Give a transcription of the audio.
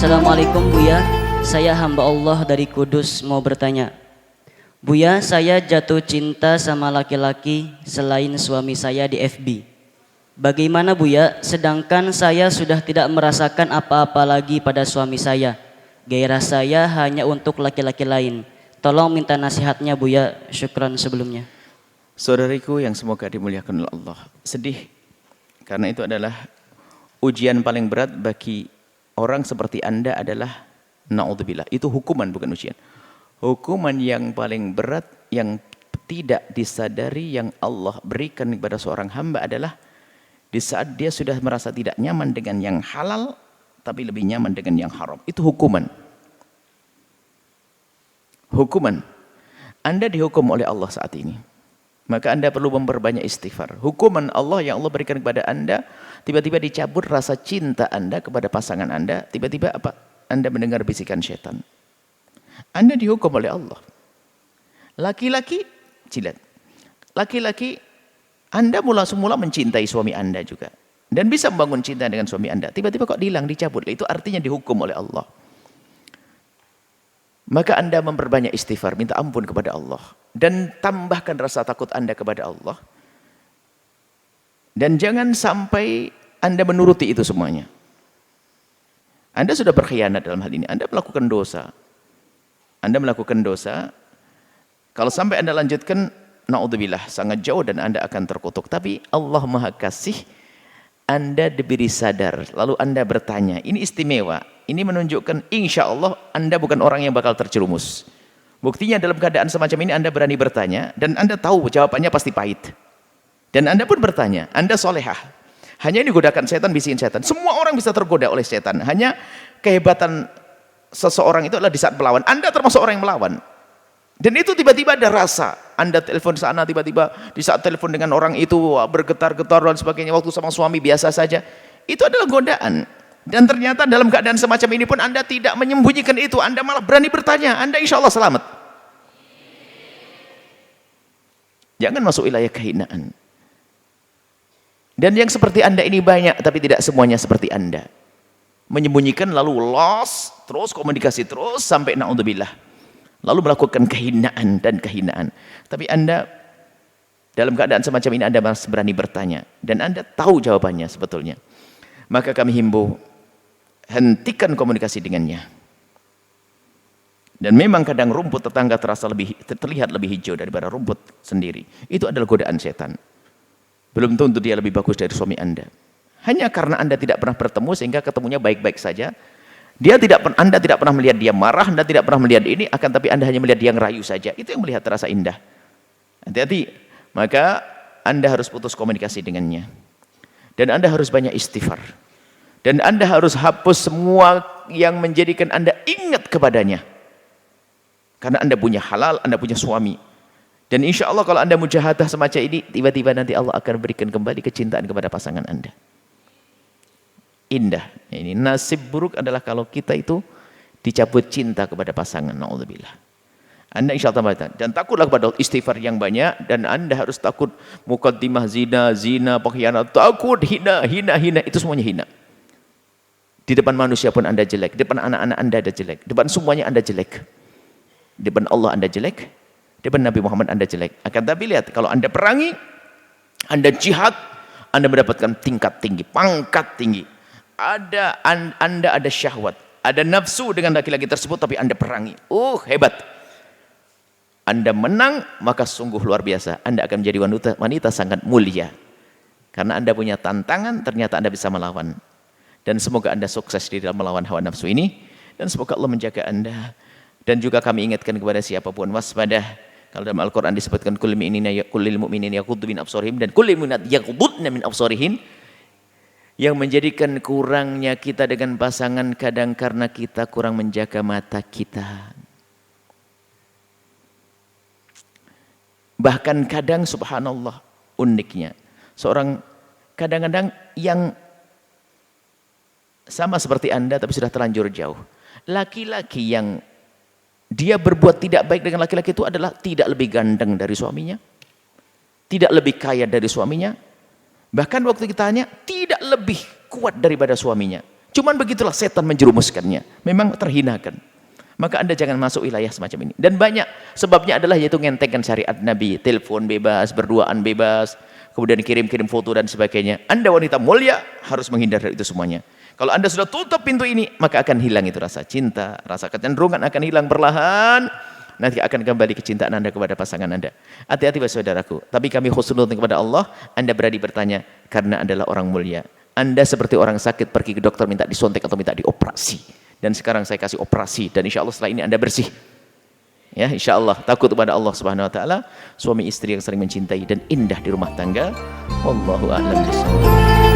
Assalamualaikum Buya, saya hamba Allah dari Kudus mau bertanya. Buya, saya jatuh cinta sama laki-laki selain suami saya di FB. Bagaimana Buya, sedangkan saya sudah tidak merasakan apa-apa lagi pada suami saya. Gairah saya hanya untuk laki-laki lain. Tolong minta nasihatnya Buya, syukran sebelumnya. Saudariku yang semoga dimuliakan oleh Allah, sedih karena itu adalah ujian paling berat bagi orang seperti Anda adalah naudzubillah. Itu hukuman bukan ujian. Hukuman yang paling berat yang tidak disadari yang Allah berikan kepada seorang hamba adalah di saat dia sudah merasa tidak nyaman dengan yang halal tapi lebih nyaman dengan yang haram. Itu hukuman. Hukuman. Anda dihukum oleh Allah saat ini. Maka Anda perlu memperbanyak istighfar. Hukuman Allah yang Allah berikan kepada Anda, tiba-tiba dicabut rasa cinta Anda kepada pasangan Anda, tiba-tiba apa? Anda mendengar bisikan syaitan. Anda dihukum oleh Allah. Laki-laki, jilat. Laki-laki, Anda mula mencintai suami Anda juga. Dan bisa membangun cinta dengan suami Anda. Tiba-tiba kok hilang, dicabut. Itu artinya dihukum oleh Allah. Maka Anda memperbanyak istighfar, minta ampun kepada Allah. Dan tambahkan rasa takut Anda kepada Allah. Dan jangan sampai Anda menuruti itu semuanya. Anda sudah berkhianat dalam hal ini. Anda melakukan dosa. Anda melakukan dosa. Kalau sampai Anda lanjutkan, naudzubillah, sangat jauh dan Anda akan terkutuk. Tapi Allah Maha Kasih, Anda diberi sadar. Lalu Anda bertanya, ini istimewa. Ini menunjukkan insya Allah Anda bukan orang yang bakal terjerumus. Buktinya dalam keadaan semacam ini Anda berani bertanya dan Anda tahu jawabannya pasti pahit. Dan Anda pun bertanya, Anda solehah. Hanya ini godakan setan, bisikin setan. Semua orang bisa tergoda oleh setan. Hanya kehebatan seseorang itu adalah di saat melawan. Anda termasuk orang yang melawan. Dan itu tiba-tiba ada rasa. Anda telepon sana, tiba-tiba di saat telepon dengan orang itu bergetar-getar dan sebagainya. Waktu sama suami biasa saja. Itu adalah godaan. Dan ternyata dalam keadaan semacam ini pun Anda tidak menyembunyikan itu. Anda malah berani bertanya. Anda insya Allah selamat. Jangan masuk wilayah kehinaan. Dan yang seperti Anda ini banyak, tapi tidak semuanya seperti Anda. Menyembunyikan lalu loss, terus komunikasi terus sampai naudzubillah. Lalu melakukan kehinaan dan kehinaan. Tapi Anda dalam keadaan semacam ini Anda masih berani bertanya. Dan Anda tahu jawabannya sebetulnya. Maka kami himbau, hentikan komunikasi dengannya. Dan memang kadang rumput tetangga terlihat lebih hijau daripada rumput sendiri. Itu adalah godaan setan. Belum tentu dia lebih bagus dari suami Anda. Hanya karena Anda tidak pernah bertemu sehingga ketemunya baik-baik saja. Anda tidak pernah melihat dia marah, Anda tidak pernah melihat ini, akan tapi Anda hanya melihat dia ngerayu saja. Itu yang melihat terasa indah. Hati-hati. Maka Anda harus putus komunikasi dengannya. Dan Anda harus banyak istighfar. Dan Anda harus hapus semua yang menjadikan Anda ingat kepadanya. Karena Anda punya halal, Anda punya suami. Dan insya Allah kalau Anda mujahadah semacam ini, tiba-tiba nanti Allah akan berikan kembali kecintaan kepada pasangan Anda. Indah. Ini nasib buruk adalah kalau kita itu dicabut cinta kepada pasangan. Naudzubillah. Anda insya Allah dan takutlah kepada istighfar yang banyak. Dan Anda harus takut muqaddimah zina, pengkhianat. Takut hina. Itu semuanya hina. Di depan manusia pun Anda jelek. Di depan anak-anak Anda ada jelek. Di depan semuanya Anda jelek. Di depan Allah Anda jelek. Di depan Nabi Muhammad Anda jelek. Akan tapi lihat, kalau Anda perangi, Anda jihad, Anda mendapatkan tingkat tinggi, pangkat tinggi. Anda ada syahwat, ada nafsu dengan laki-laki tersebut, tapi Anda perangi. Hebat. Anda menang, maka sungguh luar biasa. Anda akan menjadi wanita sangat mulia. Karena Anda punya tantangan, ternyata Anda bisa melawan. Dan semoga Anda sukses di dalam melawan hawa nafsu ini. Dan semoga Allah menjaga Anda. Dan juga kami ingatkan kepada siapapun, waspada. Kalau dalam Al-Quran disebutkan kullil mu'minin yaghuddu min absarihim dan kullil mu'minat yaghuddna min absarihin. Yang menjadikan kurangnya kita dengan pasangan kadang karena kita kurang menjaga mata kita. Bahkan kadang subhanallah uniknya. Seorang kadang-kadang yang sama seperti Anda tapi sudah terlanjur jauh. Laki-laki yang dia berbuat tidak baik dengan laki-laki itu adalah tidak lebih ganteng dari suaminya. Tidak lebih kaya dari suaminya. Bahkan waktu kita tanya, tidak lebih kuat daripada suaminya. Cuman begitulah setan menjerumuskannya. Memang terhinakan. Maka Anda jangan masuk wilayah semacam ini. Dan banyak sebabnya adalah yaitu ngentengkan syariat Nabi. Telepon bebas, berduaan bebas, kemudian kirim-kirim foto dan sebagainya. Anda wanita mulia harus menghindar dari itu semuanya. Kalau Anda sudah tutup pintu ini, maka akan hilang itu rasa cinta, rasa kecenderungan akan hilang perlahan. Nanti akan kembali kecintaan Anda kepada pasangan Anda. Hati-hati saudaraku. Tapi kami husnudzon kepada Allah, Anda berani bertanya karena adalah orang mulia. Anda seperti orang sakit pergi ke dokter minta disontek atau minta dioperasi. Dan sekarang saya kasih operasi dan insya Allah setelah ini Anda bersih. Ya, insya Allah takut kepada Allah Subhanahu Wa Taala. Suami istri yang saling mencintai dan indah di rumah tangga. Wallahu a'lam bishawab.